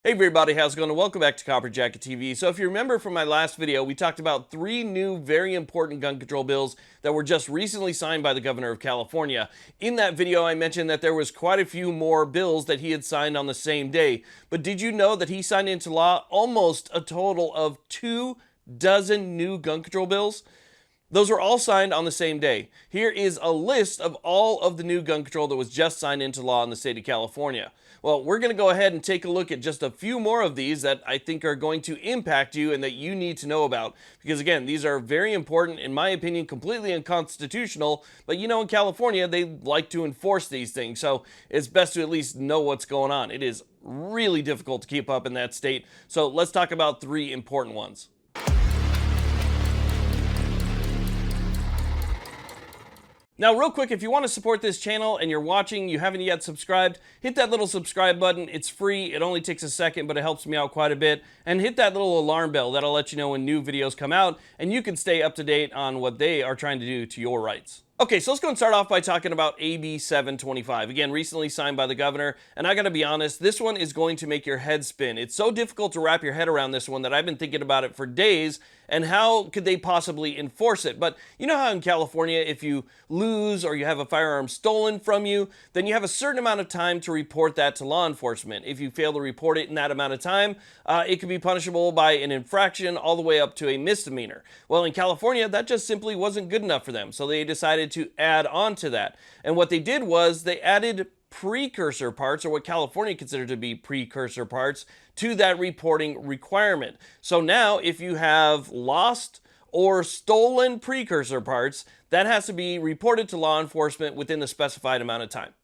Hey everybody, how's it going? Welcome back to Copper Jacket TV. So if you remember from my last video, we talked about 3 new very important gun control bills that were just recently signed by the governor of California. In that video, I mentioned that there was quite a few more bills that he had signed on the same day. But did you know that he signed into law almost a total of 24 new gun control bills? Those were all signed on the same day. Here is a list of all of the new gun control that was just signed into law in the state of California. Well, we're going to go ahead and take a look at just a few more of these that I think are going to impact you and that you need to know about. Because again, these are very important, in my opinion, completely unconstitutional. But you know, in California, they like to enforce these things. So it's best to at least know what's going on. It is really difficult to keep up in that state. So let's talk about 3 important ones. Now, real quick, if you want to support this channel and you're watching, you haven't yet subscribed, hit that little subscribe button. It's free. It only takes a second, but it helps me out quite a bit. And hit that little alarm bell. That'll let you know when new videos come out, and you can stay up to date on what they are trying to do to your rights. Okay, so let's go and start off by talking about AB 725. Again, recently signed by the governor, and I gotta be honest, this one is going to make your head spin. It's so difficult to wrap your head around this one that I've been thinking about it for days, and how could they possibly enforce it? But you know how in California, if you lose or you have a firearm stolen from you, then you have a certain amount of time to report that to law enforcement. If you fail to report it in that amount of time, it could be punishable by an infraction all the way up to a misdemeanor. Well, in California, that just simply wasn't good enough for them, so they decided to add on to that. And what they did was they added precursor parts, or what California considered to be precursor parts, to that reporting requirement. So now if you have lost or stolen precursor parts, that has to be reported to law enforcement within the specified amount of time.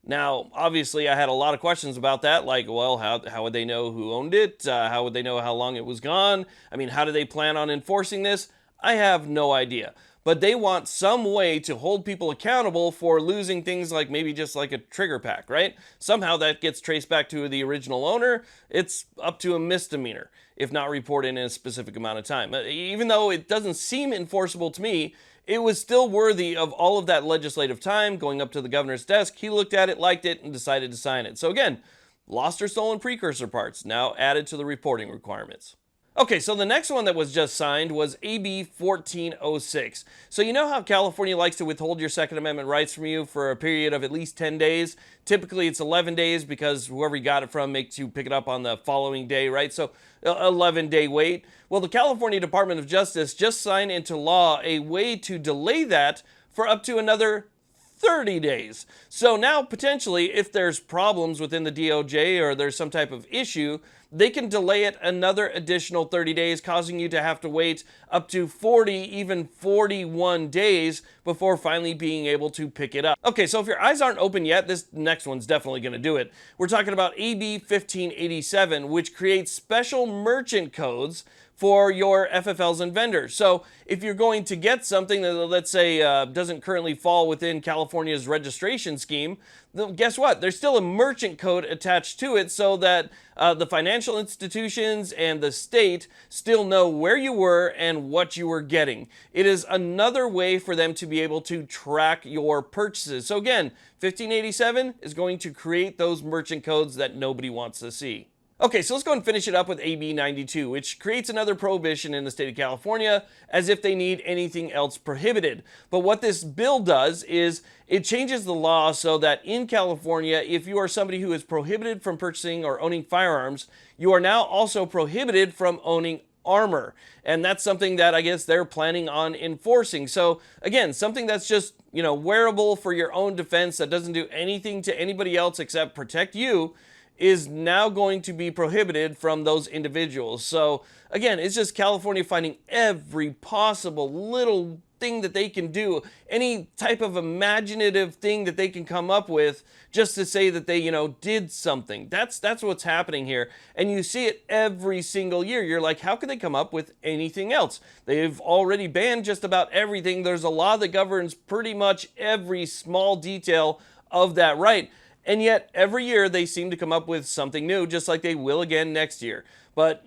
Now, obviously, I had a lot of questions about that, like, well, how would they know who owned it? How would they know how long it was gone? I mean, how do they plan on enforcing this? I have no idea. But they want some way to hold people accountable for losing things like maybe just like a trigger pack, right? Somehow that gets traced back to the original owner. It's up to a misdemeanor if not reported in a specific amount of time. Even though it doesn't seem enforceable to me, it was still worthy of all of that legislative time going up to the governor's desk. He looked at it, liked it, and decided to sign it. So again, lost or stolen precursor parts now added to the reporting requirements. Okay, so the next one that was just signed was AB 1406. So you know how California likes to withhold your Second Amendment rights from you for a period of at least 10 days? Typically it's 11 days because whoever you got it from makes you pick it up on the following day, right? So 11-day wait. Well, the California Department of Justice just signed into law a way to delay that for up to another 30 days. So now potentially if there's problems within the DOJ or there's some type of issue, they can delay it another additional 30 days, causing you to have to wait up to 40, even 41 days before finally being able to pick it up. Okay, so if your eyes aren't open yet, this next one's definitely going to do it. We're talking about AB 1587, which creates special merchant codes for your FFLs and vendors. So if you're going to get something that, let's say, doesn't currently fall within California's registration scheme, then guess what? There's still a merchant code attached to it so that the financial institutions and the state still know where you were and what you were getting. It is another way for them to be able to track your purchases. So again, 1587 is going to create those merchant codes that nobody wants to see. Okay, so let's go and finish it up with AB 92, which creates another prohibition in the state of California as if they need anything else prohibited. But what this bill does is it changes the law so that in California, if you are somebody who is prohibited from purchasing or owning firearms, you are now also prohibited from owning armor. And that's something that I guess they're planning on enforcing. So again, something that's just, wearable for your own defense that doesn't do anything to anybody else except protect you is now going to be prohibited from those individuals. So again, it's just California finding every possible little thing that they can do, any type of imaginative thing that they can come up with just to say that they, did something. That's what's happening here. And you see it every single year. You're like, how could they come up with anything else? They've already banned just about everything. There's a law that governs pretty much every small detail of that right. And yet, every year, they seem to come up with something new, just like they will again next year. But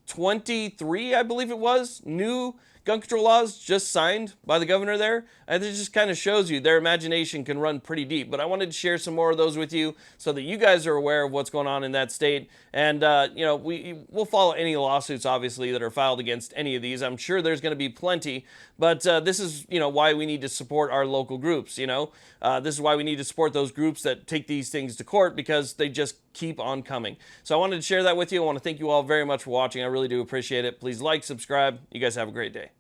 23, I believe it was, new gun control laws just signed by the governor there. And it just kind of shows you their imagination can run pretty deep. But I wanted to share some more of those with you so that you guys are aware of what's going on in that state. And, we'll follow any lawsuits, obviously, that are filed against any of these. I'm sure there's going to be plenty. But this is, why we need to support our local groups, This is why we need to support those groups that take these things to court, because they just keep on coming. So I wanted to share that with you. I want to thank you all very much for watching. I really do appreciate it. Please like, subscribe. You guys have a great day.